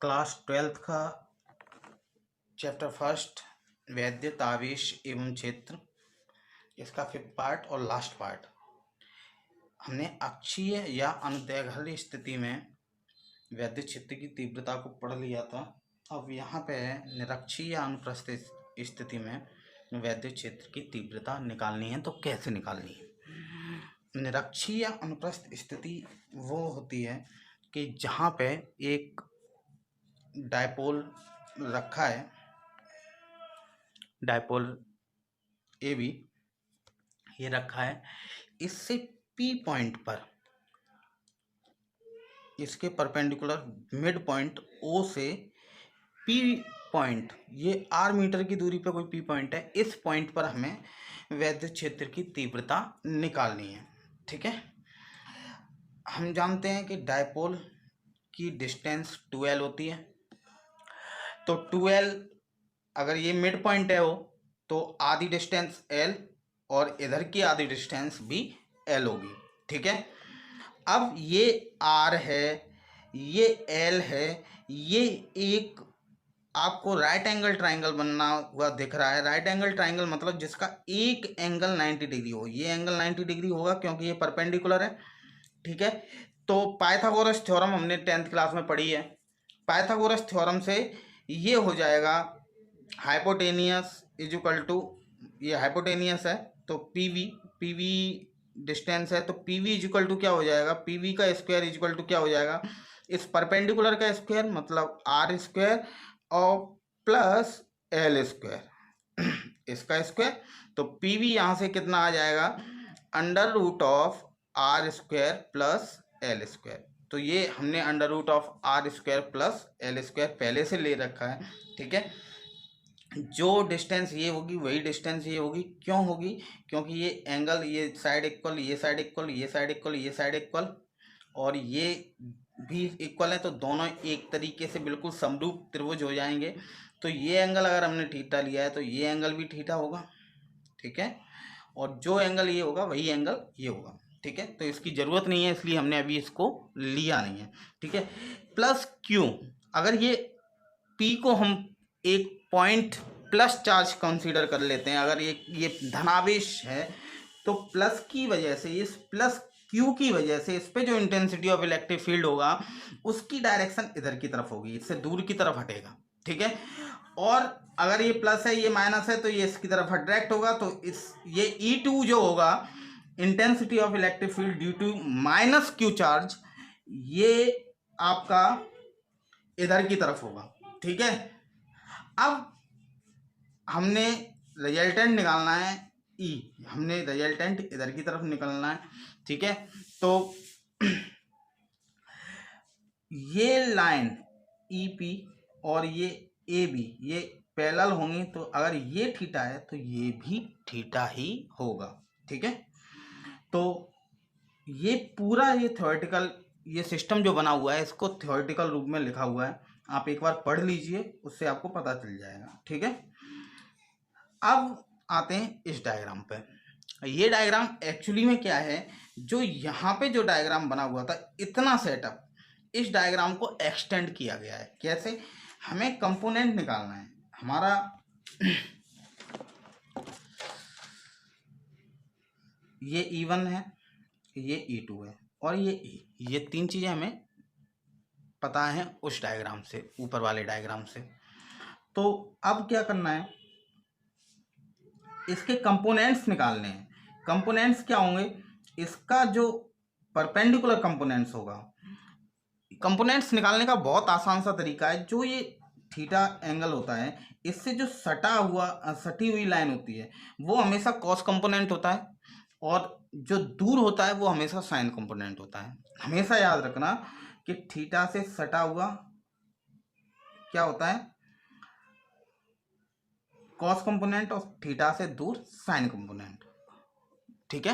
Class 12th का chapter first वैद्युत आवेश एवं क्षेत्र, इसका 5th पार्ट और लास्ट पार्ट हमने अक्षीय या अनुदैर्घ्य स्थिति में वैद्युत क्षेत्र की तीव्रता को पढ़ लिया था। अब यहाँ पे है निरक्षीय या अनुप्रस्थ स्थिति में वैद्युत क्षेत्र की तीव्रता निकालनी है। तो कैसे निकालनी है? निरक्षीय या अनुप्रस्थ स्थिति वो होती है कि जहाँ पे एक डायपोल रखा है, डायपोल ए बी ये रखा है, इससे पी पॉइंट पर इसके परपेंडिकुलर मिड पॉइंट ओ से पी पॉइंट, ये आर मीटर की दूरी पर कोई पी पॉइंट है, इस पॉइंट पर हमें वैद्युत क्षेत्र की तीव्रता निकालनी है। ठीक है, हम जानते हैं कि डायपोल की डिस्टेंस 2L होती है। तो 2L अगर ये मिड पॉइंट है वो, तो आधी डिस्टेंस L और इधर की आधी डिस्टेंस भी L होगी। ठीक है, अब ये R है, ये L है, ये एक आपको राइट एंगल ट्राइंगल बनना हुआ दिख रहा है। राइट एंगल ट्राइंगल मतलब जिसका एक एंगल 90 डिग्री हो। ये एंगल 90 डिग्री होगा क्योंकि ये परपेंडिकुलर है। ठीक है, तो पाइथागोरस थ्योरम हमने 10th क्लास में पढ़ी है। पाइथागोरस थ्योरम से ये हो जाएगा हाइपोटेनियस इज इक्वल टू, ये हाइपोटेनियस है तो पीवी डिस्टेंस है, तो पीवी इज इक्वल टू क्या हो जाएगा, पीवी का स्क्वायर इज इक्वल टू क्या हो जाएगा, इस परपेंडिकुलर का स्क्वायर मतलब आर स्क्वायर और प्लस एल स्क्वायर इसका स्क्वायर। तो पीवी यहाँ से कितना आ जाएगा, under root of R square plus L square. तो ये हमने under root of R square plus L square पहले से ले रखा है। ठीक है, जो डिस्टेंस ये होगी वही डिस्टेंस ये होगी। क्यों होगी? क्योंकि ये एंगल, ये साइड इक्वल, ये साइड इक्वल, ये साइड इक्वल, ये साइड इक्वल और ये भी इक्वल है, तो दोनों एक तरीके से बिल्कुल समरूप त्रिभुज हो जाएंगे। तो ये एंगल अगर हमने थीटा लिया है तो ये एंगल भी थीटा होगा। ठीक है, और जो एंगल ये होगा वही एंगल ये होगा। ठीक है, तो इसकी ज़रूरत नहीं है, इसलिए हमने अभी इसको लिया नहीं है। ठीक है, प्लस क्यू, अगर ये पी को हम एक पॉइंट प्लस चार्ज कंसीडर कर लेते हैं, अगर ये धनावेश है तो प्लस की वजह से, इस प्लस क्यू की वजह से इस पे जो इंटेंसिटी ऑफ इलेक्ट्रिक फील्ड होगा उसकी डायरेक्शन इधर की तरफ होगी, इससे दूर की तरफ हटेगा। ठीक है, और अगर ये प्लस है ये माइनस है तो ये इसकी तरफ डायरेक्ट होगा। तो इस ये E2 जो होगा, intensity of electric field due to minus Q charge, ये आपका इधर की तरफ होगा। ठीक है, अब हमने रिजल्टेंट निकालना है E, हमने रिजल्टेंट इधर की तरफ निकालना है। ठीक है, तो ये लाइन EP और ये AB ये पैरेलल होंगी, तो अगर ये थीटा है तो ये भी थीटा ही होगा। ठीक है, तो ये पूरा ये थ्योरेटिकल ये सिस्टम जो बना हुआ है इसको थ्योरेटिकल रूप में लिखा हुआ है, आप एक बार पढ़ लीजिए, उससे आपको पता चल जाएगा। ठीक है, अब आते हैं इस डायग्राम पे। ये डायग्राम एक्चुअली में क्या है, जो यहाँ पे जो डायग्राम बना हुआ था इतना सेटअप, इस डायग्राम को एक्सटेंड किया गया है। कैसे? हमें कंपोनेंट निकालना है हमारा ये E1 है, ये E2 है और ये E, ये तीन चीज़ें हमें पता है उस डायग्राम से, ऊपर वाले डायग्राम से। तो अब क्या करना है, इसके कंपोनेंट्स निकालने हैं। कंपोनेंट्स क्या होंगे, इसका जो परपेंडिकुलर कंपोनेंट्स होगा, कंपोनेंट्स निकालने का बहुत आसान सा तरीका है। जो ये थीटा एंगल होता है, इससे जो सटी हुई लाइन होती है वो हमेशा कॉस कंपोनेंट होता है, और जो दूर होता है वो हमेशा साइन कंपोनेंट होता है। हमेशा याद रखना कि थीटा से सटा हुआ क्या होता है, कॉस कंपोनेंट, और थीटा से दूर साइन कंपोनेंट। ठीक है,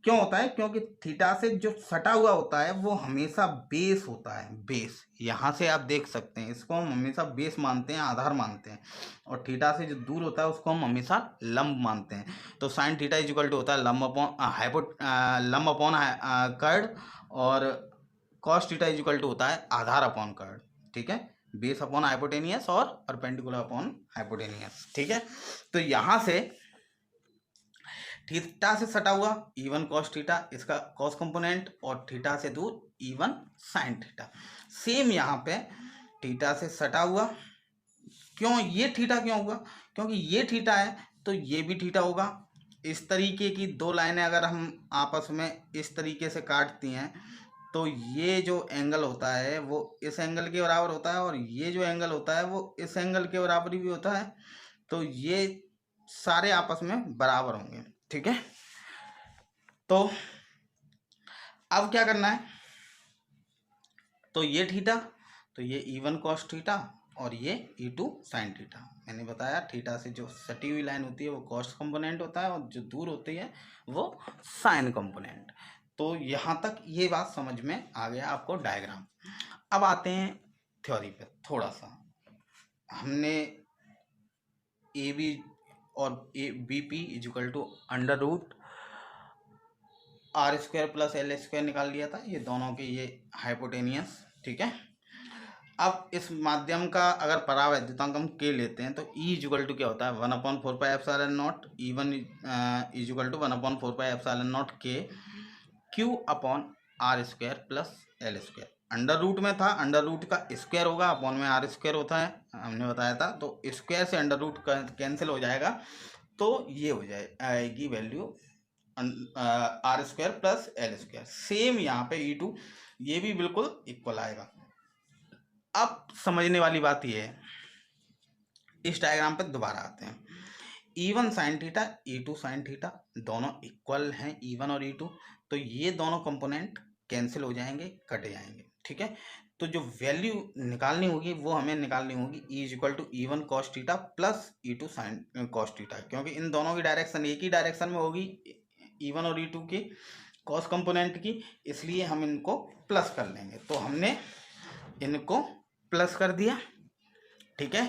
क्यों होता है? क्योंकि थीटा से जो सटा हुआ होता है वो हमेशा बेस होता है। बेस यहाँ से आप देख सकते हैं, इसको हम हमेशा बेस मानते हैं, आधार मानते हैं, और थीटा से जो दूर होता है उसको हम हमेशा लंब मानते हैं। तो sine theta is equal to होता है लंब अपॉन कर्ड, और cos theta is equal to होता है आधार अपॉन कर्ड। ठीक है, बेस अपॉन हाइपोटेनियस और परपेंडिकुलर अपॉन हाइपोटेनियस, ठीक है। तो यहाँ से थीटा से सटा हुआ E1 cos थीटा, इसका कॉस कंपोनेंट, और थीटा से दूर E1 sin थीटा। सेम यहाँ पे थीटा से सटा हुआ, क्यों ये थीटा क्यों हुआ, क्योंकि ये थीटा है तो ये भी थीटा होगा। इस तरीके की दो लाइनें अगर हम आपस में इस तरीके से काटती हैं तो ये जो एंगल होता है वो इस एंगल के बराबर होता है, और ये जो एंगल होता है वो इस एंगल के बराबर भी होता है। तो ये सारे आपस में बराबर होंगे, ठीक है। तो अब क्या करना है, तो ये थीटा, तो ये E1 cos थीटा और ये E2 sin थीटा। मैंने बताया थीटा से जो सटी हुई लाइन होती है वो कॉस कंपोनेंट होता है, और जो दूर होती है वो साइन कंपोनेंट। तो यहाँ तक ये बात समझ में आ गया आपको डायग्राम। अब आते हैं थ्योरी पे थोड़ा सा। हमने ए बी और B P equal to under root R square plus L square निकाल लिया था, ये दोनों के ये हाइपोटेनियस, ठीक है। अब इस माध्यम का अगर परावैद्युतांक हम के लेते हैं तो E इक्वल टू क्या होता है 1/4πε0, E1 इक्वल टू 1/4πε0 के Q upon R square plus L square. Under root में था, अंडर रूट का स्क्वायर होगा, अपॉन में आर स्क्वायर होता है, हमने बताया था। तो स्क्वायर से अंडर रूट कैंसिल हो जाएगा, तो ये हो आएगी value R square plus L square. Same यहाँ पे E2 ये भी बिल्कुल इक्वल आएगा। अब समझने वाली बात ये है, इस डायग्राम पे दोबारा आते हैं। E1 sin theta, E2 sin theta दोनों इक्वल हैं, E1 और E2, तो ये दोनों कंपोनेंट कैंसिल हो जाएंगे, कट जाएंगे, ठीक है। तो जो वैल्यू निकालनी होगी वो हमें निकालनी होगी E equal to E1 cos theta plus E2 sin cos theta, क्योंकि इन दोनों की डायरेक्शन एक ही डायरेक्शन में होगी, E1 और E2 की कॉस कंपोनेंट की, इसलिए हम इनको प्लस कर लेंगे। तो हमने इनको प्लस कर दिया, ठीक है।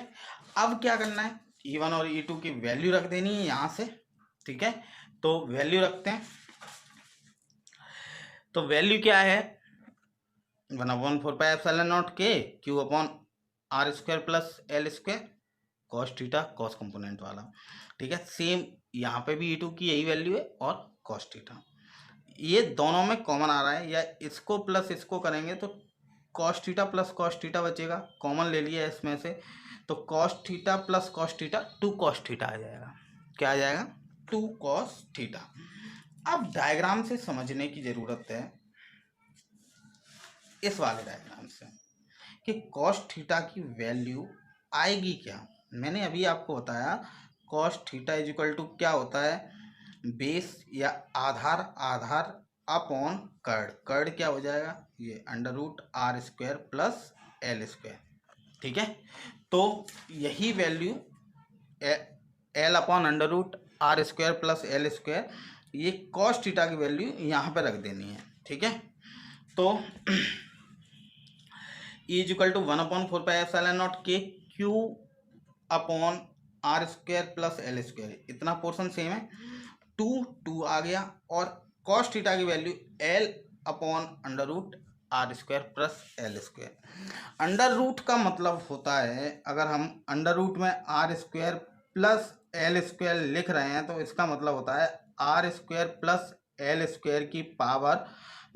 अब क्या करना है, E1 और E2 की वैल्यू रख देनी है यहाँ से, ठीक है। तो वैल्यू रखते हैं, तो वैल्यू क्या है 1/4πε0 के Q upon R square plus L square cos theta, cos component वाला, ठीक है। सेम यहाँ पे भी E2 की यही वैल्यू है और कॉस थीटा, ये दोनों में कॉमन आ रहा है, या इसको प्लस इसको करेंगे तो cos theta plus cos theta बचेगा, कॉमन ले लिया इसमें से, तो cos theta plus cos theta 2 cos theta आ जाएगा। क्या आ जाएगा 2 कॉस थीटा। अब डायग्राम से समझने की ज़रूरत है, इस वाले डायग्राम से, कि कॉस थीटा की वैल्यू आएगी क्या। मैंने अभी आपको बताया cos theta is equal to क्या होता है, बेस या आधार, आधार अपॉन कर्ड, कर्ड क्या हो जाएगा ये under root R square plus L square, ठीक है। तो यही value L upon under root R square plus L square, ये कॉस थीटा की वैल्यू यहाँ पे रख देनी है, ठीक है। तो E इक्वल टू 1/4πε0 के Q upon R square plus L square, इतना पोर्शन सेम है, 2 आ गया, और कॉस थीटा की value L upon under root R square plus L square. Under root का मतलब होता है, अगर हम अंडर रूट में R square plus L square लिख रहे हैं तो इसका मतलब होता है R square plus L square की पावर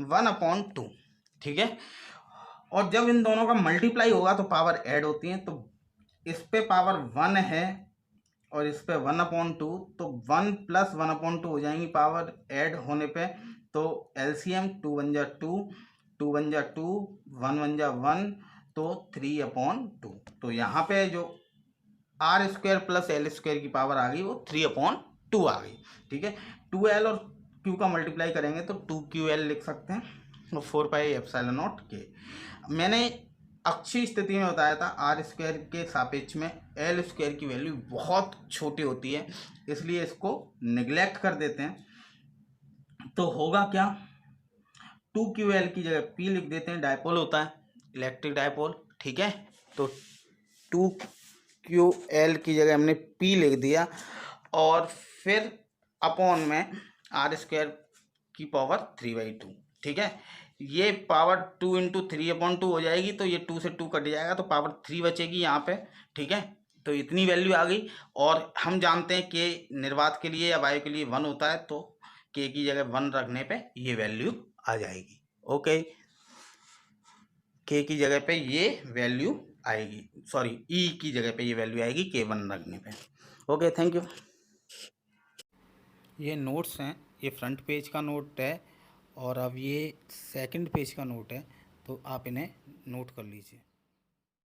1/2, ठीक है। और जब इन दोनों का मल्टीप्लाई होगा तो पावर ऐड होती है, तो इस पे पावर 1 है और इस पे 1/2, तो 1 प्लस 1/2 हो जाएंगी पावर ऐड होने पे। तो एलसीएम 2 1 जा 2, 2 1 जा 2, 1 1 जा 1, तो 3/2। तो यहाँ पे जो R square plus L square की पावर आ गई वो 3/2 आ गई, ठीक है। 2l और q का मल्टीप्लाई करेंगे तो 2ql लिख सकते हैं, और 4πε0 के। मैंने अक्षीय स्थिति में बताया था आर स्क्वायर के सापेक्ष में एल स्क्वायर की वैल्यू बहुत छोटी होती है, इसलिए इसको निगलेक्ट कर देते हैं। तो होगा क्या, 2ql की जगह p लिख देते हैं, डायपोल होता है इलेक्ट्रिक डायपोल, ठीक है। तो 2ql की जगह हमने p लिख दिया, और फिर अपॉन में आर स्क्वायर की पावर 3/2, ठीक है। ये पावर 2 × 3/2 हो जाएगी, तो ये 2 से 2 कट जाएगा, तो पावर 3 बचेगी यहाँ पे। ठीक है, तो इतनी वैल्यू आ गई। और हम जानते हैं कि निर्वात के लिए या वायु के लिए 1 होता है, तो के की जगह 1 रखने पे ये वैल्यू आ जाएगी। ओके, के की जगह पे ये वैल्यू आएगी, सॉरी ई की जगह पे ये वैल्यू आएगी K1 रखने पे। Okay, thank you. ये नोट्स हैं, ये फ्रंट पेज का नोट है और अब ये सेकंड पेज का नोट है, तो आप इन्हें नोट कर लीजिए।